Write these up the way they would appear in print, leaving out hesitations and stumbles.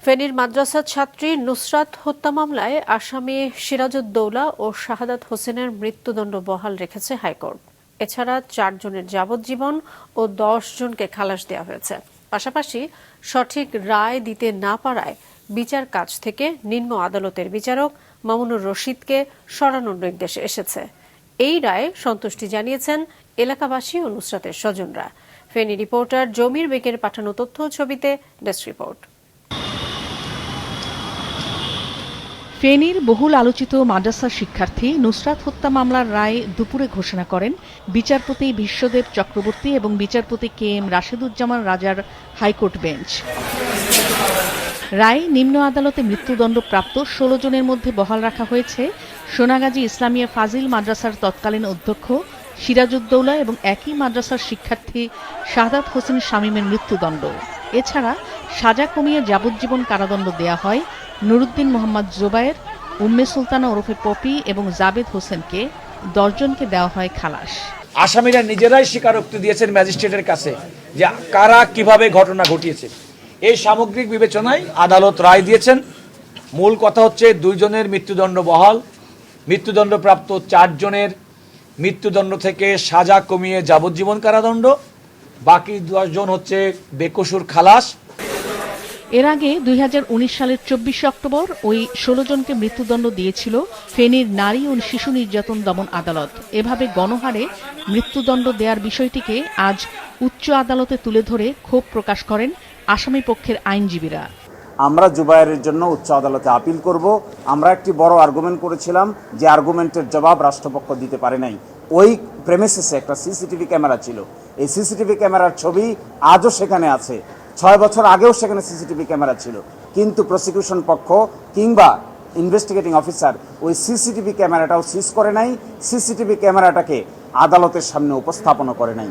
ফেনীর মাদ্রাসা ছাত্রী নুসরাত হত্যা মামলায় আসামি সিরাজউদ্দৌলা ও শাহাদাত হোসেনের মৃত্যুদণ্ড বহাল রেখেছে হাইকোর্ট। এছাড়া 4 জনের যাবজ্জীবন ও 10 জনকে খালাস দেওয়া হয়েছে। পাশাপাশি সঠিক রায় দিতে না পারায় বিচার কাজ থেকে নিম্ন আদালতের বিচারক মামুনুর রশিদকে সরানোর নির্দেশ এসেছে। এই রায়ে সন্তুষ্টি জানিয়েছেন এলাকাবাসী ও নুসরাতের স্বজনরা। ফেনী রিপোর্টার জমির বেগের পাঠানো তথ্য ছবিতে ডেস্ক রিপোর্ট। ফেনীর বহুল আলোচিত মাদ্রাসা শিক্ষার্থী নুসরাত হত্যা মামলার রায় দুপুরে ঘোষণা করেন বিচারপতি বিশ্বদেব চক্রবর্তী এবং বিচারপতি KM রাশেদুজ্জামান রাজার হাইকোর্ট বেঞ্চ। রায় নিম্ন আদালতে মৃত্যুদণ্ডপ্রাপ্ত 16 জনের মধ্যে বহাল রাখা হয়েছে সোনাগাজী ইসলামিয়া ফাজিল মাদ্রাসার তৎকালীন অধ্যক্ষ সিরাজউদ্দৌলা এবং একই মাদ্রাসার শিক্ষার্থী শাহাদাত হোসেন শামীমের মৃত্যুদণ্ড। এছাড়া সাজা কমিয়ে যাবজ্জীবন কারাদণ্ড দেয়া হয় নুরুদ্দিন মোহাম্মদ জোবায়ের, উম্মে সুলতানা ওরফে পপি এবং জাবেদ হোসেনকে। 10 জনকে দেওয়া হয় খালাস। আসামিরা নিজেরাই স্বীকারোক্তি দিয়েছেন ম্যাজিস্ট্রেটের কাছে যে কারা কিভাবে ঘটনা ঘটিয়েছে। এই সামগ্রিক বিবেচনায় আদালত রায় দিয়েছেন। মূল কথা হচ্ছে 2 জনের মৃত্যুদণ্ড বহাল, মৃত্যুদণ্ডপ্রাপ্ত 4 জনের মৃত্যুদণ্ড থেকে সাজা কমিয়ে যাবজ্জীবন কারাদণ্ড, বাকি 10 জন হচ্ছে বেকসুর খালাস। এর আগে 2019 সালের 24 অক্টোবর ওই 16 জনকে মৃত্যুদণ্ড দিয়েছিল ফেনীর নারী ও শিশু নির্যাতন দমন আদালত। এভাবে গণহারে মৃত্যুদণ্ড দেওয়ার বিষয়টিকে আজ উচ্চ আদালতে তুলে ধরে ক্ষোভ প্রকাশ করেন আসামি পক্ষের আইনজীবীরা। আমরা জুবায়েরের জন্য উচ্চ আদালতে আপিল করব। আমরা একটি বড় আর্গুমেন্ট করেছিলাম, যে আর্গুমেন্টের জবাব রাষ্ট্রপক্ষ দিতে পারে নাই। ওই প্রেমিসিসে একটা সিসিটিভি ক্যামেরা ছিল। এই সিসিটিভি ক্যামেরার ছবি আজও সেখানে আছে। 6 বছর আগেও সেখানে সিসিটিভি ক্যামেরা ছিল, কিন্তু প্রসিকিউশন পক্ষ কিংবা ইনভেস্টিগেটিং অফিসার ওই সিসিটিভি ক্যামেরাটাও সিজ করে নাই, সিসিটিভি ক্যামেরাটাকে আদালতের সামনে উপস্থাপন করে নাই।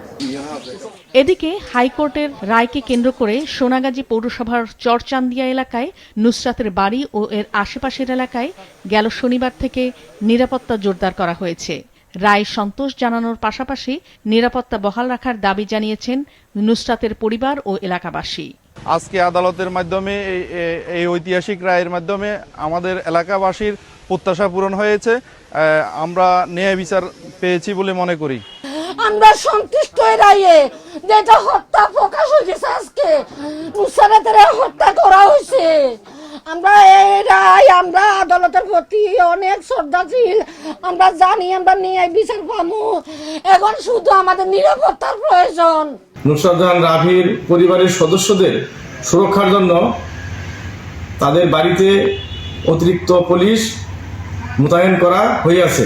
এদিকে হাইকোর্টের রায়কে কেন্দ্র করে সোনাগাজী পৌরসভার চরচান্দিয়া এলাকায় নুসরাতের বাড়ি ও এর আশেপাশের এলাকায় গেল শনিবার থেকে নিরাপত্তা জোরদার করা হয়েছে। রায় সন্তোষ জানানোর পাশাপাশি নিরাপত্তা বহাল রাখার দাবি জানিয়েছেন নুসরাতের পরিবার ও এলাকাবাসী। আজকে আদালতের মাধ্যমে এই ঐতিহাসিক রায়ের মাধ্যমে আমাদের এলাকাবাসীর প্রত্যাশা পূরণ হয়েছে। আমরা ন্যায় বিচার পেয়েছি বলে মনে করি। আমরা সন্তুষ্ট রায়ে, যেটা হত্যা প্রকাশ হয়েছে আজকে নুসরাতের হত্যা করা হয়েছে। আমরা এই রায়, আমরা আদালতের প্রতি অনেক শ্রদ্ধাশীল। আমরা জানি আমরা ন্যায় বিচার পাবো। এখন শুধু আমাদের নিরাপত্তার প্রয়োজন। নুসরাত জাহান রাফির পরিবারের সদস্যদের সুরক্ষার জন্য তাদের বাড়িতে অতিরিক্ত পুলিশ মোতায়েন করা হয়েছে।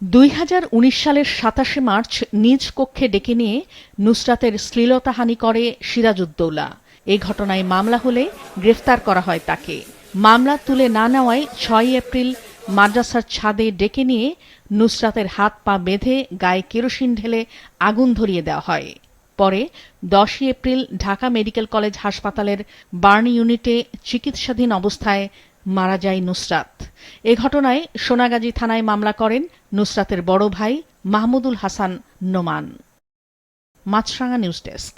2019 সালের 27 মার্চ নিজ কক্ষে ডেকে নিয়ে নুসরাতের শ্লীলতাহানি করে সিরাজউদ্দৌলা। এই ঘটনায় মামলা হলে গ্রেফতার করা হয় তাকে। মামলা তুলে না নেওয়ায় 6 এপ্রিল মাদ্রাসার ছাদে ডেকে নিয়ে নুসরাতের হাত পা বেঁধে গায়ে কেরোসিন ঢেলে আগুন ধরিয়ে দেওয়া হয়। পরে 10 এপ্রিল ঢাকা মেডিকেল কলেজ হাসপাতালের বার্ন ইউনিটে চিকিৎসাধীন অবস্থায় মারা যায় নুসরাত। এ ঘটনায় সোনাগাজী থানায় মামলা করেন নুসরাতের বড় ভাই মাহমুদুল হাসান নোমান। মাছরাঙা নিউজ ডেস্ক।